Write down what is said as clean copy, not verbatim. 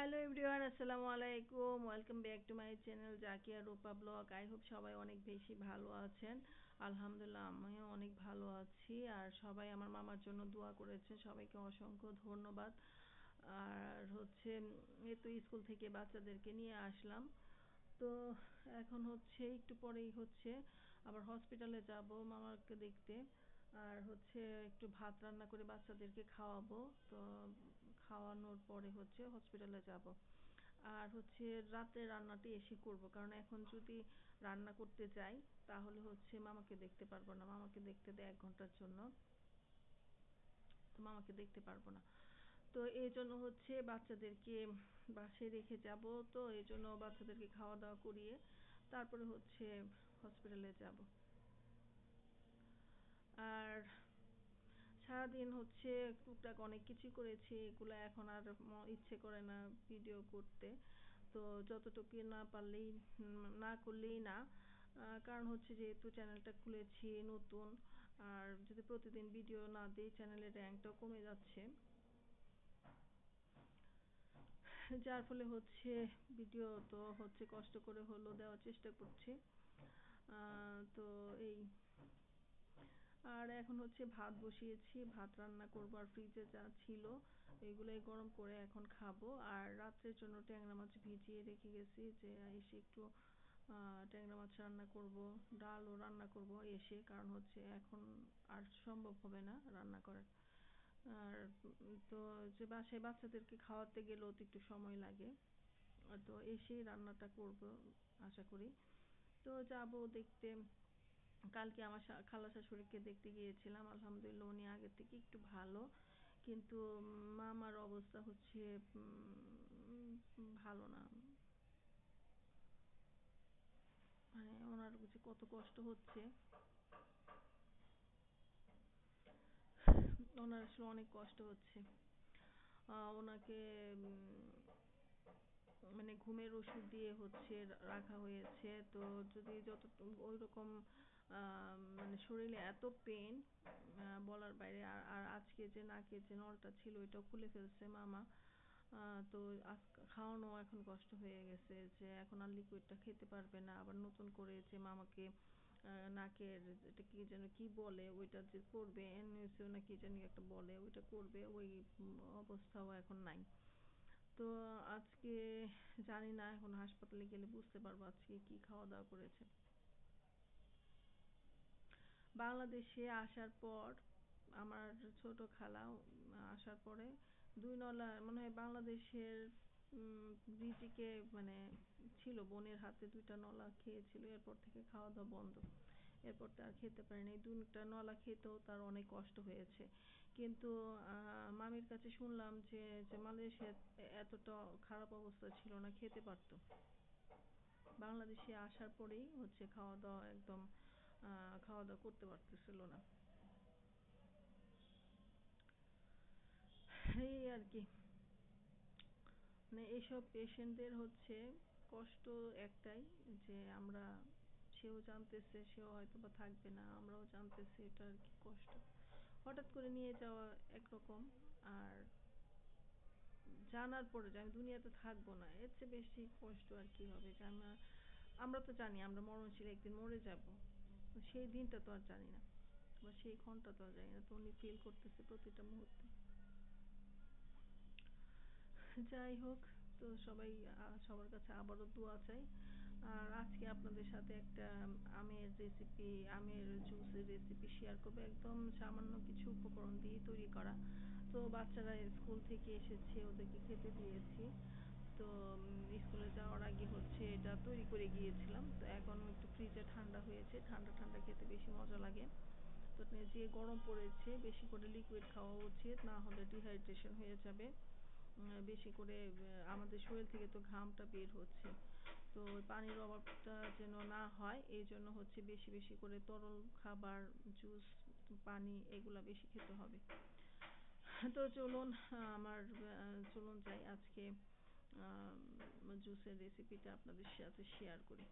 Hello everyone, আসসালামু আলাইকুম। Welcome back to my channel Zakia Rupa blog. I hope সবাই অনেক বেশি ভালো আছেন। আলহামদুলিল্লাহ আমিও অনেক ভালো আছি। আর সবাই আমার মামার জন্য দোয়া করেছে, সবাইকে অসংখ্য ধন্যবাদ। আর হচ্ছে এই তো স্কুল থেকে বাচ্চাদেরকে নিয়ে আসলাম। তো এখন হচ্ছে একটু পরেই হচ্ছে আবার হসপিটালে যাব মামাকে দেখতে। আর হচ্ছে একটু ভাত রান্না করে বাচ্চাদেরকে খাওয়াবো। তো খাওয়ানোর পরে হচ্ছে হসপিটালে যাব। আর হচ্ছে রাতে রান্নাটি এসে করব, কারণ এখন যদি রান্না করতে যাই তাহলে হচ্ছে মামাকে দেখতে পারবো না। মামাকে দেখতে দেয় 1 ঘন্টার জন্য, তো মামাকে দেখতে পারবো না। তো এই জন্য হচ্ছে বাচ্চাদেরকে বাসায় রেখে যাব। তো এই জন্য বাচ্চাদেরকে খাওয়া দাওয়া করিয়ে তারপরে হচ্ছে হসপিটালে যাব। আর সারাদিন হচ্ছে টুকটাক অনেক কিছু করেছি, এগুলো এখন আর ইচ্ছে করে না ভিডিও করতে। তো যতটুকু না পারলেই না করলেই না। কারণ হচ্ছে যেহেতু চ্যানেলটা খুলেছি নতুন, আর যদি প্রতিদিন ভিডিও না দিই চ্যানেলের র্যাঙ্কটাও কমে যাচ্ছে, যার ফলে হচ্ছে ভিডিও তো হচ্ছে কষ্ট করে হলেও দেওয়ার চেষ্টা করছি। তো এই আর এখন হচ্ছে ভাত বসিয়েছি, ভাত রান্না করবো। আর ফ্রিজে যা ছিল এগুলোই গরম করে এখন খাবো। আর রাত্রের জন্য ট্যাংরা মাছ ভিজিয়ে রেখে গেছি, যে এসে একটু ট্যাংরা মাছ রান্না করব, ডালও রান্না করব এসে, কারণ হচ্ছে এখন আর সম্ভব হবে না রান্না করা। আর তো যে বাসায় বাচ্চাদেরকে খাওয়াতে গেলেও তো একটু সময় লাগে, তো এসেই রান্নাটা করব আশা করি। তো যাব দেখতে। কালকে আমার খালা শাশুড়িকে দেখতে গিয়েছিলাম, আলহামদুলিল্লাহ উনি আগের থেকে একটু ভালো। কিন্তু মামার অবস্থা হচ্ছে ভালো না। মানে ওনার যে কত কষ্ট হচ্ছে, ওনার আসলে অনেক কষ্ট হচ্ছে। ওনাকে মানে ঘুমের ওষুধ দিয়ে হচ্ছে রাখা হয়েছে। তো যদি যত ওইরকম মানে শরীরে এত পেন বলার বাইরে। আর আজকে যে নাকে যে নলটা ছিল এটাও খুলে ফেলছে মামা। তো খাওয়ানো এখন কষ্ট হয়ে গেছে, যে এখন আর লিকুইডটা খেতে পারবে না। আবার নতুন করে যে মামাকে নাকের এটা কি যেন কি বলে ওইটা যে করবে, এনএসিও না কি জানি একটা বলে, ওইটা করবে, ওই অবস্থাও এখন নাই। তো আজকে জানি না, এখন হাসপাতালে গেলে বুঝতে পারবো আজকে কি খাওয়া দাওয়া করেছে। বাংলাদেশে আসার পর আমার ছোট খালা আসার পরে 2 নলা মনে হয় বাংলাদেশের রিজিকে মানে ছিল, বোনের হাতে 2টা নলা খেয়েছিল, এরপর থেকে খাওয়া দাওয়া বন্ধ। এরপর তো আর খেতে পারেনি। 2টা নলা খেতেও তার অনেক কষ্ট হয়েছে। কিন্তু মামির কাছে শুনলাম যে মালয়েশিয়া এতটা খারাপ অবস্থা ছিল না, খেতে পারতো। বাংলাদেশে আসার পরেই হচ্ছে খাওয়া দাওয়া একদম খাওয়া দাওয়া করতে পারতেছিল না, এই আর কি। মানে এইসব পেশেন্টদের হচ্ছে কষ্ট একটাই, যে আমরা সেও জানতেছে সেও হয়তো বা থাকবে না, আমরাও জানতেছি এটা আর কি কষ্ট। হঠাৎ করে নিয়ে যাওয়া একরকম, আর জানার পরে যে আমি দুনিয়াতে থাকবো না, এর চেয়ে বেশি কষ্ট আর কি হবে। যে আমরা তো জানি আমরা মরণশীল, একদিন মরে যাব, সেই দিনটা তো আর জানি না, বা সেই ক্ষণটা তো আর জানি না। তো উনি ফিল করতেছে প্রতিটা মুহূর্তে। যাই হোক, তো সবাই সবার কাছে আবারও দোয়া চাই। আর আজকে আপনাদের সাথে একটা আমের জুসের রেসিপি শেয়ার করবো, একদম সামান্য কিছু উপকরণ দিয়ে তৈরি করা। তো বাচ্চারা স্কুল থেকে এসেছে, ওদেরকে খেতে দিয়েছি। তো স্কুলে যাওয়ার আগে হচ্ছে এটা তৈরি করে গিয়েছিলাম। তো এখন একটু ফ্রিজে ঠান্ডা হয়েছে, ঠান্ডা ঠান্ডা খেতে বেশি মজা লাগে। তো যে গরম পড়েছে বেশি করে লিকুইড খাওয়া উচিত, না হলে ডিহাইড্রেশন হয়ে যাবে। বেশি করে আমাদের শরীর থেকে তো ঘামটা বের হচ্ছে, তো পানির অভাবটা যেন না হয় এই জন্য হচ্ছে বেশি বেশি করে তরল খাবার, জুস, পানি এগুলা বেশি খেতে হবে। তো চলুন চলুন যাই আজকে জুসের রেসিপিটা আপনাদের সাথে শেয়ার করি।